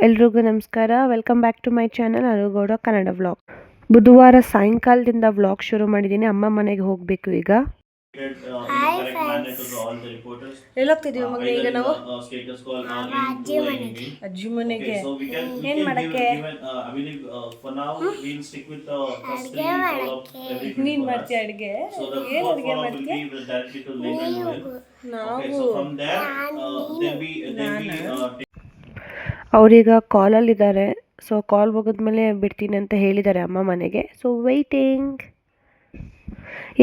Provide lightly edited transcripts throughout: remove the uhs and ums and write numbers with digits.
ಎಲ್ರಿಗೂ ನಮಸ್ಕಾರ. Welcome back to my channel Arugowda Kannada vlog. ಬುಧವಾರ ಸಾಯಂಕಾಲದಿಂದ ವ್ಲಾಗ್ ಶುರು ಮಾಡಿದ್ದೀನಿ. ಅಮ್ಮ ಮನೆಗೆ ಹೋಗಬೇಕು ಈಗ. ಎಲ್ಲೋಗ್ತಿದ್ದೀವಿ ಮಗನೇ ಈಗ ನಾವು? ಅಜ್ಜಿ ಮನೆಗೆ. ಏನು ಮಾಡಕ್ಕೆ? ನೀನು ಮಾಡ್ತೀಯ ಅಡುಗೆ? ಏನು ಅಡುಗೆ ಮಾಡ್ತೀಯ? ನಾವು ಅವರೀಗ ಕಾಲಲ್ಲಿದ್ದಾರೆ. ಸೊ ಕಾಲ್ ಮುಗಿದ್ಮೇಲೆ ಬಿಡ್ತೀನಿ ಅಂತ ಹೇಳಿದ್ದಾರೆ ಅಮ್ಮ ಮನೆಗೆ. So waiting.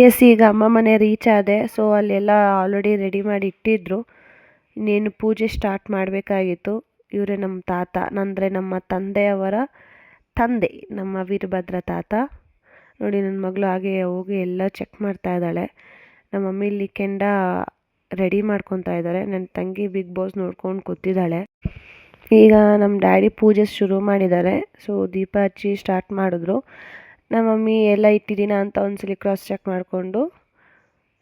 ಎಸ್, ಈಗ ಅಮ್ಮ ಮನೆ ರೀಚ್ ಆದೆ. ಸೊ ಅಲ್ಲೆಲ್ಲ ಆಲ್ರೆಡಿ ರೆಡಿ ಮಾಡಿ ಇಟ್ಟಿದ್ರು. ಇನ್ನೇನು ಪೂಜೆ ಸ್ಟಾರ್ಟ್ ಮಾಡಬೇಕಾಗಿತ್ತು. ಇವರೇ ನಮ್ಮ ತಾತ, ಅಂದರೆ ನಮ್ಮ ತಂದೆಯವರ ತಂದೆ, ನಮ್ಮ ವೀರಭದ್ರ ತಾತ. ನೋಡಿ ನನ್ನ ಮಗಳು ಹಾಗೆ ಹೋಗಿ ಎಲ್ಲ ಚೆಕ್ ಮಾಡ್ತಾ ಇದ್ದಾಳೆ. ನಮ್ಮ ಮಮ್ಮಿ ಇಲ್ಲಿ ಕೆಂಡ ರೆಡಿ ಮಾಡ್ಕೊತಾ ಇದ್ದಾರೆ. ನನ್ನ ತಂಗಿ ಬಿಗ್ ಬಾಸ್ ನೋಡ್ಕೊಂಡು ಕೂತಿದ್ದಾಳೆ. ಈಗ ನಮ್ಮ ಡ್ಯಾಡಿ ಪೂಜೆ ಶುರು ಮಾಡಿದ್ದಾರೆ. ಸೊ ದೀಪ ಹಚ್ಚಿ ಸ್ಟಾರ್ಟ್ ಮಾಡಿದ್ರು. ನಮ್ಮ ಮಮ್ಮಿ ಎಲ್ಲ ಇಟ್ಟಿದ್ದೀನ ಅಂತ ಒಂದ್ಸಲಿ ಕ್ರಾಸ್ ಚೆಕ್ ಮಾಡಿಕೊಂಡು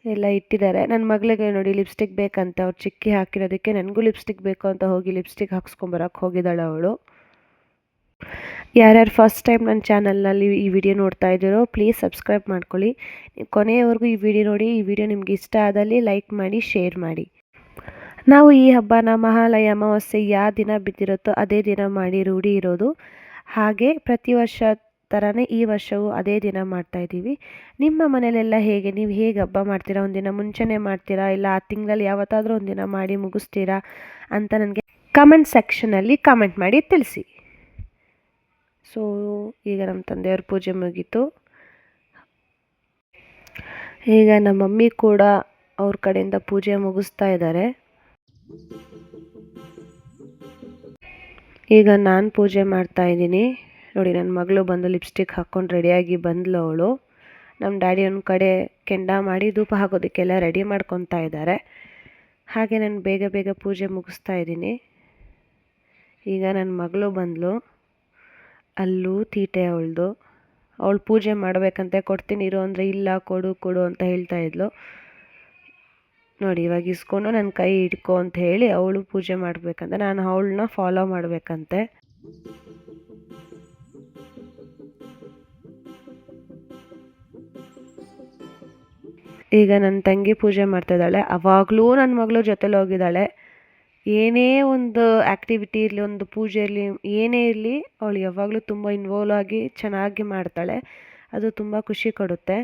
ಎಲ್ಲ ಇಟ್ಟಿದ್ದಾರೆ. ನನ್ನ ಮಗಳಿಗೆ ನೋಡಿ ಲಿಪ್ಸ್ಟಿಕ್ ಬೇಕಂತ, ಅವ್ರು ಚಿಕ್ಕಿ ಹಾಕಿರೋದಕ್ಕೆ ನನಗೂ ಲಿಪ್ಸ್ಟಿಕ್ ಬೇಕು ಅಂತ ಹೋಗಿ ಲಿಪ್ಸ್ಟಿಕ್ ಹಾಕ್ಸ್ಕೊಂಬರಕ್ಕೆ ಹೋಗಿದ್ದಾಳೆ ಅವಳು. ಯಾರ್ಯಾರು ಫಸ್ಟ್ ಟೈಮ್ ನನ್ನ ಚಾನಲ್ನಲ್ಲಿ ಈ ವಿಡಿಯೋ ನೋಡ್ತಾ ಇದ್ದೀರೋ ಪ್ಲೀಸ್ ಸಬ್ಸ್ಕ್ರೈಬ್ ಮಾಡ್ಕೊಳ್ಳಿ. ಕೊನೆಯವರೆಗೂ ಈ ವಿಡಿಯೋ ನೋಡಿ. ಈ ವಿಡಿಯೋ ನಿಮ್ಗೆ ಇಷ್ಟ ಆದಲ್ಲಿ ಲೈಕ್ ಮಾಡಿ, ಶೇರ್ ಮಾಡಿ. ನಾವು ಈ ಹಬ್ಬನ ಮಹಾಲಯ ಅಮಾವಾಸ್ಯೆ ಯಾವ ದಿನ ಬಿದ್ದಿರುತ್ತೋ ಅದೇ ದಿನ ಮಾಡಿ ರೂಢಿ ಇರೋದು. ಹಾಗೆ ಪ್ರತಿ ವರ್ಷ ಥರನೇ ಈ ವರ್ಷವೂ ಅದೇ ದಿನ ಮಾಡ್ತಾಯಿದ್ದೀವಿ. ನಿಮ್ಮ ಮನೇಲೆಲ್ಲ ಹೇಗೆ? ನೀವು ಹೇಗೆ ಹಬ್ಬ ಮಾಡ್ತೀರಾ? ಒಂದಿನ ಮುಂಚೆನೇ ಮಾಡ್ತೀರಾ, ಇಲ್ಲ ಆ ತಿಂಗಳಲ್ಲಿ ಯಾವತ್ತಾದರೂ ಒಂದಿನ ಮಾಡಿ ಮುಗಿಸ್ತೀರಾ ಅಂತ ನನಗೆ ಕಮೆಂಟ್ ಸೆಕ್ಷನಲ್ಲಿ ಕಮೆಂಟ್ ಮಾಡಿ ತಿಳಿಸಿ. ಸೊ ಈಗ ನಮ್ಮ ತಂದೆಯವ್ರ ಪೂಜೆ ಮುಗೀತು. ಈಗ ನಮ್ಮ ಮಮ್ಮಿ ಕೂಡ ಅವ್ರ ಕಡೆಯಿಂದ ಪೂಜೆ ಮುಗಿಸ್ತಾ ಇದ್ದಾರೆ. ಈಗ ನಾನು ಪೂಜೆ ಮಾಡ್ತಾ ಇದ್ದೀನಿ. ನೋಡಿ ನನ್ನ ಮಗಳು ಬಂದು ಲಿಪ್ಸ್ಟಿಕ್ ಹಾಕ್ಕೊಂಡು ರೆಡಿಯಾಗಿ ಬಂದಳು ಅವಳು. ನಮ್ಮ ಡ್ಯಾಡಿ ಒಂದು ಕಡೆ ಕೆಂಡ ಮಾಡಿ ಧೂಪ ಹಾಕೋದಕ್ಕೆಲ್ಲ ರೆಡಿ ಮಾಡ್ಕೊತಾ ಇದ್ದಾರೆ. ಹಾಗೆ ನಾನು ಬೇಗ ಬೇಗ ಪೂಜೆ ಮುಗಿಸ್ತಾ ಇದ್ದೀನಿ. ಈಗ ನನ್ನ ಮಗಳು ಬಂದಳು. ಅಲ್ಲೂ ತೀಟೆ ಅವಳು ಪೂಜೆ ಮಾಡಬೇಕಂತೆ. ಕೊಡ್ತೀನಿ ಇರು ಅಂದರೆ ಇಲ್ಲ, ಕೊಡು ಕೊಡು ಅಂತ ಹೇಳ್ತಾ ಇದ್ಲು. ನೋಡಿ ಇವಾಗ ಇಸ್ಕೊಂಡು ನನ್ನ ಕೈ ಹಿಡ್ಕೊ ಅಂತ ಹೇಳಿ ಅವಳು ಪೂಜೆ ಮಾಡಬೇಕಂತೆ. ನಾನು ಅವಳನ್ನ ಫಾಲೋ ಮಾಡಬೇಕಂತೆ. ಈಗ ನನ್ನ ತಂಗಿ ಪೂಜೆ ಮಾಡ್ತಾಯಿದ್ದಾಳೆ. ಅವಾಗಲೂ ನನ್ನ ಮಗಳು ಜೊತೆಲಿ ಹೋಗಿದ್ದಾಳೆ. ಏನೇ ಒಂದು ಆ್ಯಕ್ಟಿವಿಟಿ ಇರಲಿ, ಒಂದು ಪೂಜೆ ಇರಲಿ, ಏನೇ ಇರಲಿ, ಅವಳು ಯಾವಾಗಲೂ ತುಂಬ ಇನ್ವಾಲ್ವ್ ಆಗಿ ಚೆನ್ನಾಗಿ ಮಾಡ್ತಾಳೆ. ಅದು ತುಂಬ ಖುಷಿ ಕೊಡುತ್ತೆ.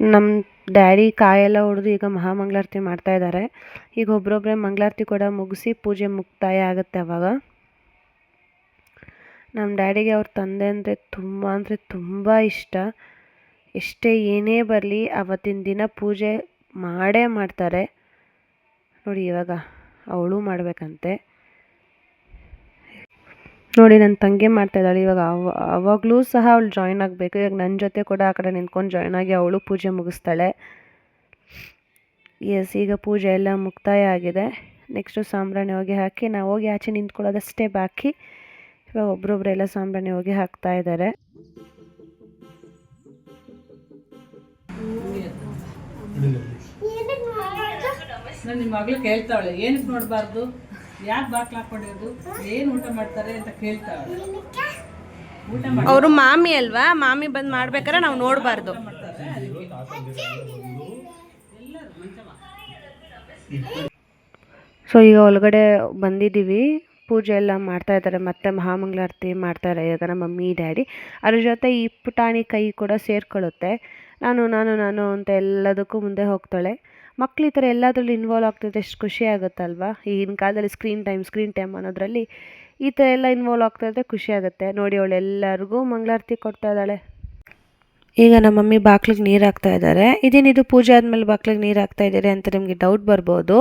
ನಮ್ಮ ಡ್ಯಾಡಿ ಕಾಯೆಲ್ಲ ಹೊಡೆದು ಈಗ ಮಹಾಮಂಗಳಾರತಿ ಮಾಡ್ತಾಯಿದ್ದಾರೆ. ಈಗ ಒಬ್ಬರೊಬ್ಬರೇ ಮಂಗಳಾರತಿ ಕೂಡ ಮುಗಿಸಿ ಪೂಜೆ ಮುಕ್ತಾಯ ಆಗುತ್ತೆ. ಅವಾಗ ನಮ್ಮ ಡ್ಯಾಡಿಗೆ ಅವ್ರ ತಂದೆ ಅಂದರೆ ತುಂಬ ಇಷ್ಟ. ಎಷ್ಟೇ ಏನೇ ಬರಲಿ ಅವತ್ತಿನ ದಿನ ಪೂಜೆ ಮಾಡೇ ಮಾಡ್ತಾರೆ. ನೋಡಿ ಇವಾಗ ಅವಳು ಮಾಡಬೇಕಂತೆ. ನೋಡಿ ನನ್ನ ತಂಗಿ ಮಾಡ್ತಾಯಿದ್ದಾಳೆ. ಇವಾಗ ಅವಾಗಲೂ ಸಹ ಅವಳು ಜಾಯ್ನ್ ಆಗಬೇಕು. ಇವಾಗ ನನ್ನ ಜೊತೆ ಕೂಡ ಆ ಕಡೆ ನಿಂತ್ಕೊಂಡು ಜಾಯ್ನ್ ಆಗಿ ಅವಳು ಪೂಜೆ ಮುಗಿಸ್ತಾಳೆ. ಎಸ್, ಈಗ ಪೂಜೆ ಎಲ್ಲ ಮುಕ್ತಾಯ ಆಗಿದೆ. ನೆಕ್ಸ್ಟು ಸಾಂಬ್ರಾಣಿ ಹೊಗೆ ಹಾಕಿ ನಾವು ಹೋಗಿ ಆಚೆ ನಿಂತ್ಕೊಳ್ಳೋದಷ್ಟೇ ಬಾಕಿ. ಇವಾಗ ಒಬ್ಬರೊಬ್ಬರೆಲ್ಲ ಸಾಂಬ್ರಾಣಿ ಹೊಗೆ ಹಾಕ್ತಾ ಇದ್ದಾರೆ. ನಿಮ್ಮ ಮಗಳು ಕೇಳ್ತಾವಳೆ, ಏನಕ್ಕೆ ನೋಡಬಾರ್ದು, ಯಾಕೆ ಬಾಕ್ಲು ಹಾಕೊಂಡಿರೋದು, ಏನು ಊಟ ಮಾಡ್ತಾರೆ ಅಂತ ಕೇಳ್ತಾವಳೆ. ಅವರು ಮಾಮಿ ಅಲ್ವಾ, ಮಾಮಿ ಬಂದು ಮಾಡ್ಬೇಕಾದ್ರೆ ನಾವು ನೋಡಬಾರ್ದು. ಸೊ ಈಗ ಒಳಗಡೆ ಬಂದಿದ್ದೀವಿ. ಪೂಜೆ ಎಲ್ಲ ಮಾಡ್ತಾ ಇದ್ದಾರೆ. ಮತ್ತೆ ಮಹಾಮಂಗಳಾರತಿ ಮಾಡ್ತಾರೆ ಈಗ ನಮ್ಮ ಮಮ್ಮಿ ಡ್ಯಾಡಿ. ಅದ್ರ ಜೊತೆ ಈ ಪುಟಾಣಿ ಕೈ ಕೂಡ ಸೇರ್ಕೊಳ್ಳುತ್ತೆ. ನಾನು ನಾನು ನಾನು ಅಂತ ಎಲ್ಲದಕ್ಕೂ ಮುಂದೆ ಹೋಗ್ತಾಳೆ. ಮಕ್ಳು ಈ ಥರ ಎಲ್ಲದರಲ್ಲೂ ಇನ್ವಾಲ್ವ್ ಆಗ್ತಿದ್ರೆ ಎಷ್ಟು ಖುಷಿ ಆಗುತ್ತಲ್ವ. ಈಗಿನ ಕಾಲದಲ್ಲಿ ಸ್ಕ್ರೀನ್ ಟೈಮ್ ಅನ್ನೋದ್ರಲ್ಲಿ ಈ ಥರ ಎಲ್ಲ ಇನ್ವಾಲ್ವ್ ಆಗ್ತಾಯಿದ್ರೆ ಖುಷಿ ಆಗುತ್ತೆ. ನೋಡಿ ಅವಳು ಎಲ್ಲರಿಗೂ ಮಂಗಳಾರತಿ ಕೊಡ್ತಾ ಇದ್ದಾಳೆ. ಈಗ ನಮ್ಮ ಮಮ್ಮಿ ಬಾಕ್ಲಿಗೆ ನೀರು ಹಾಕ್ತಾ ಇದ್ದಾರೆ. ಇದೇನಿದು ಪೂಜೆ ಆದಮೇಲೆ ಬಾಕ್ಲಿಗೆ ನೀರು ಹಾಕ್ತಾ ಇದ್ದಾರೆ ಅಂತ ನಿಮಗೆ ಡೌಟ್ ಬರ್ಬೋದು.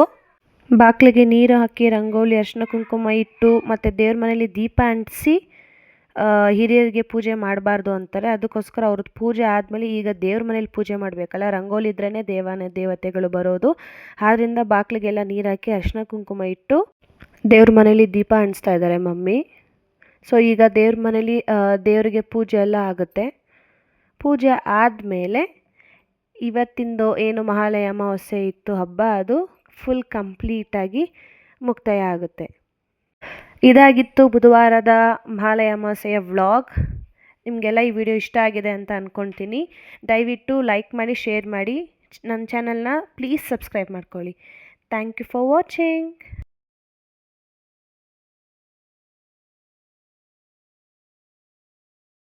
ಬಾಕ್ಲಿಗೆ ನೀರು ಹಾಕಿ ರಂಗೋಲಿ, ಅರಿಶಿನ ಕುಂಕುಮ ಇಟ್ಟು ಮತ್ತು ದೇವ್ರ ಮನೇಲಿ ದೀಪ ಅಂಟಿಸಿ ಹಿರಿಯರಿಗೆ ಪೂಜೆ ಮಾಡಬಾರ್ದು ಅಂತಾರೆ. ಅದಕ್ಕೋಸ್ಕರ ಅವ್ರದ್ದು ಪೂಜೆ ಆದಮೇಲೆ ಈಗ ದೇವ್ರ ಮನೇಲಿ ಪೂಜೆ ಮಾಡಬೇಕಲ್ಲ, ರಂಗೋಲಿ ಇದ್ರೇ ದೇವತೆಗಳು ಬರೋದು. ಆದ್ದರಿಂದ ಬಾಕ್ಲಿಗೆಲ್ಲ ನೀರು ಹಾಕಿ ಅರಿಶಿನ ಕುಂಕುಮ ಇಟ್ಟು ದೇವ್ರ ಮನೇಲಿ ದೀಪ ಅಂಟಿಸ್ತಾ ಇದ್ದಾರೆ ಮಮ್ಮಿ. ಸೊ ಈಗ ದೇವ್ರ ಮನೇಲಿ ದೇವರಿಗೆ ಪೂಜೆ ಎಲ್ಲ ಆಗುತ್ತೆ. ಪೂಜೆ ಆದಮೇಲೆ ಇವತ್ತಿಂದು ಏನು ಮಹಾಲಯ ಅಮಾವಾಸ್ಯೆ ಇತ್ತು ಹಬ್ಬ, ಅದು ಫುಲ್ ಕಂಪ್ಲೀಟಾಗಿ ಮುಕ್ತಾಯ ಆಗುತ್ತೆ. ಇದಾಗಿತ್ತು ಬುಧವಾರದ ಮಹಾಲಯ ಅಮಾವಾಸ್ಯೆಯ ವ್ಲಾಗ್. ನಿಮಗೆಲ್ಲ ಈ ವಿಡಿಯೋ ಇಷ್ಟ ಆಗಿದೆ ಅಂತ ಅಂದ್ಕೊಳ್ತೀನಿ. ದಯವಿಟ್ಟು ಲೈಕ್ ಮಾಡಿ, ಶೇರ್ ಮಾಡಿ, ನನ್ನ ಚಾನಲ್ನ ಪ್ಲೀಸ್ ಸಬ್ಸ್ಕ್ರೈಬ್ ಮಾಡ್ಕೊಳ್ಳಿ. Thank you for watching.